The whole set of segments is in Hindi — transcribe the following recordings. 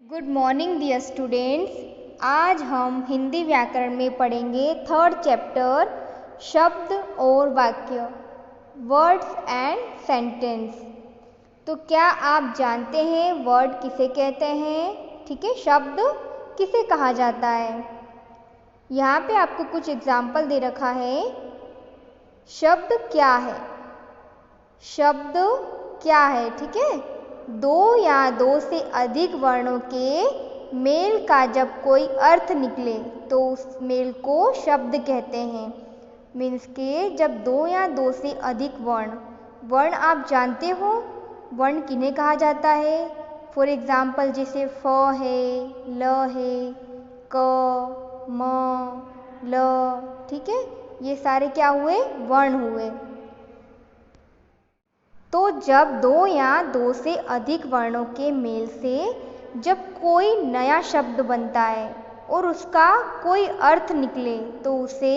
Good morning dear students. आज हम हिंदी व्याकरण में पढ़ेंगे थर्ड चैप्टर शब्द और वाक्य, वर्ड्स एंड सेंटेंस। तो क्या आप जानते हैं वर्ड किसे कहते हैं? ठीक है, शब्द किसे कहा जाता है? यहाँ पे आपको कुछ एग्जाम्पल दे रखा है। शब्द क्या है? शब्द क्या है? ठीक है, दो या दो से अधिक वर्णों के मेल का जब कोई अर्थ निकले तो उस मेल को शब्द कहते हैं। मीन्स के जब दो या दो से अधिक वर्ण आप जानते हो वर्ण किन्हें कहा जाता है? फॉर एग्जाम्पल जैसे फ है, ल है, क, म, ल। ठीक है, ये सारे क्या हुए? वर्ण हुए। तो जब दो या दो से अधिक वर्णों के मेल से जब कोई नया शब्द बनता है और उसका कोई अर्थ निकले तो उसे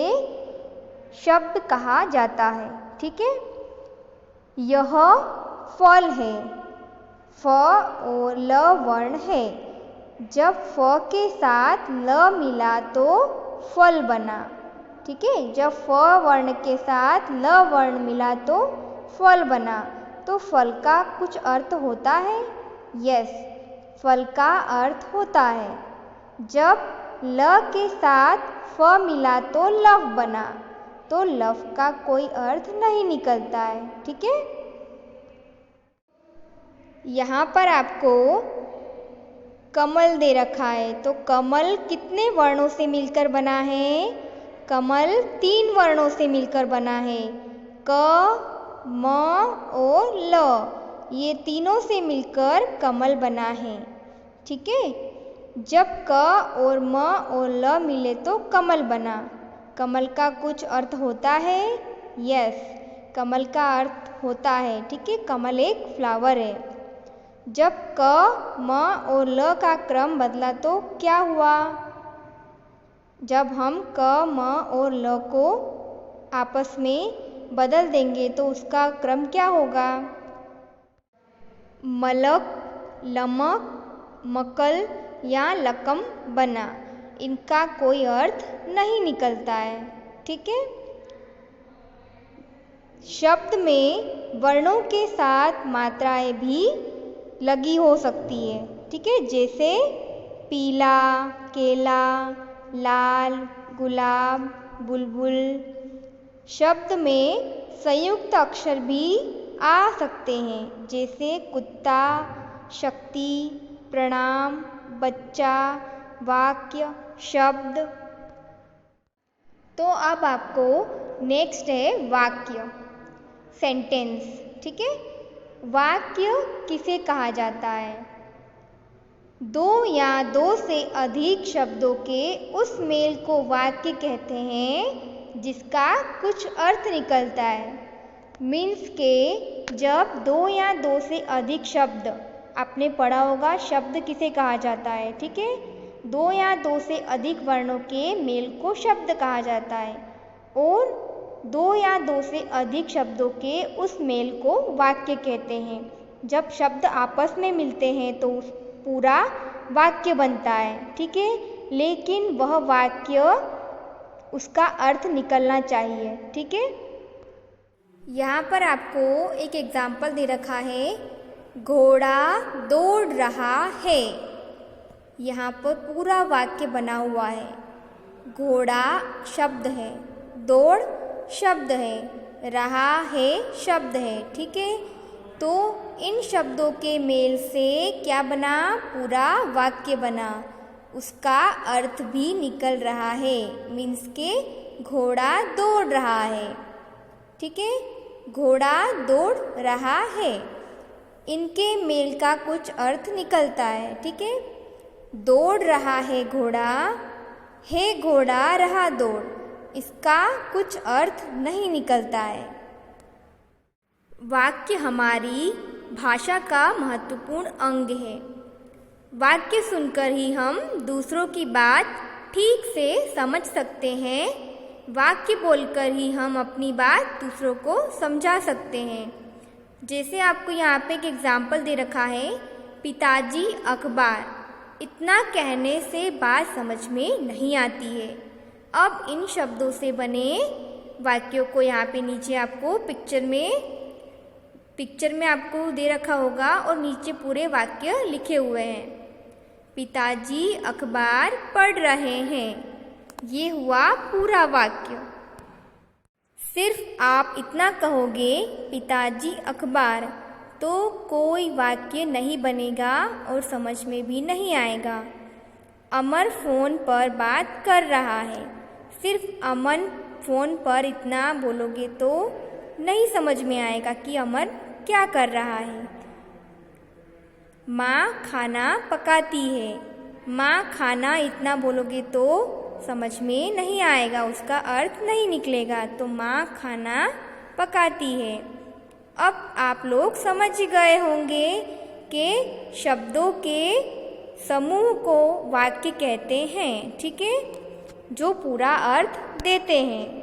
शब्द कहा जाता है। ठीक है, यह फल है। फ और ल वर्ण है। जब फ के साथ ल मिला तो फल बना। ठीक है, जब फ वर्ण के साथ ल वर्ण मिला तो फल बना। तो फल का कुछ अर्थ होता है? यस, फल का अर्थ होता है। जब ल के साथ फ मिला तो लव बना, तो लव का कोई अर्थ नहीं निकलता है। ठीक है, यहाँ पर आपको कमल दे रखा है। तो कमल कितने वर्णों से मिलकर बना है? कमल 3 वर्णों से मिलकर बना है। क, म और ल, ये तीनों से मिलकर कमल बना है। ठीक है, जब क और म और ल मिले तो कमल बना। कमल का कुछ अर्थ होता है? यस, कमल का अर्थ होता है। ठीक है, कमल एक फ्लावर है। जब क, म और ल का क्रम बदला तो क्या हुआ? जब हम क, म और ल को आपस में बदल देंगे तो उसका क्रम क्या होगा? मलक, लमक, मकल या लकम बना। इनका कोई अर्थ नहीं निकलता है। ठीक है, शब्द में वर्णों के साथ मात्राएं भी लगी हो सकती है। ठीक है, जैसे पीला, केला, लाल, गुलाब, बुलबुल। शब्द में संयुक्त अक्षर भी आ सकते हैं, जैसे कुत्ता, शक्ति, प्रणाम, बच्चा, वाक्य, शब्द। तो अब आपको नेक्स्ट है वाक्य, सेंटेंस। ठीक है, वाक्य किसे कहा जाता है? दो या दो से अधिक शब्दों के उस मेल को वाक्य कहते हैं जिसका कुछ अर्थ निकलता है। मीन्स के जब दो या दो से अधिक शब्द, आपने पढ़ा होगा शब्द किसे कहा जाता है? ठीक है, दो या दो से अधिक वर्णों के मेल को शब्द कहा जाता है और दो या दो से अधिक शब्दों के उस मेल को वाक्य कहते हैं। जब शब्द आपस में मिलते हैं तो पूरा वाक्य बनता है। ठीक है, लेकिन वह वाक्य उसका अर्थ निकलना चाहिए। ठीक है, यहाँ पर आपको एक एग्जाम्पल दे रखा है, घोड़ा दौड़ रहा है। यहाँ पर पूरा वाक्य बना हुआ है। घोड़ा शब्द है, दौड़ शब्द है, रहा है शब्द है। ठीक है, तो इन शब्दों के मेल से क्या बना? पूरा वाक्य बना। उसका अर्थ भी निकल रहा है। मीन्स के घोड़ा दौड़ रहा है। ठीक है, घोड़ा दौड़ रहा है। इनके मेल का कुछ अर्थ निकलता है। ठीक है, दौड़ रहा है घोड़ा रहा दौड़, इसका कुछ अर्थ नहीं निकलता है। वाक्य हमारी भाषा का महत्वपूर्ण अंग है। वाक्य सुनकर ही हम दूसरों की बात ठीक से समझ सकते हैं। वाक्य बोलकर ही हम अपनी बात दूसरों को समझा सकते हैं। जैसे आपको यहाँ पे एक एग्जाम्पल दे रखा है, पिताजी अखबार। इतना कहने से बात समझ में नहीं आती है। अब इन शब्दों से बने वाक्यों को यहाँ पे नीचे आपको पिक्चर में आपको दे रखा होगा और नीचे पूरे वाक्य लिखे हुए हैं। पिताजी अखबार पढ़ रहे हैं, ये हुआ पूरा वाक्य। सिर्फ आप इतना कहोगे पिताजी अखबार, तो कोई वाक्य नहीं बनेगा और समझ में भी नहीं आएगा। अमर फ़ोन पर बात कर रहा है, सिर्फ अमन फ़ोन पर इतना बोलोगे तो नहीं समझ में आएगा कि अमर क्या कर रहा है। माँ खाना पकाती है, माँ खाना इतना बोलोगे तो समझ में नहीं आएगा, उसका अर्थ नहीं निकलेगा। तो माँ खाना पकाती है। अब आप लोग समझ गए होंगे कि शब्दों के समूह को वाक्य कहते हैं, ठीक है, जो पूरा अर्थ देते हैं।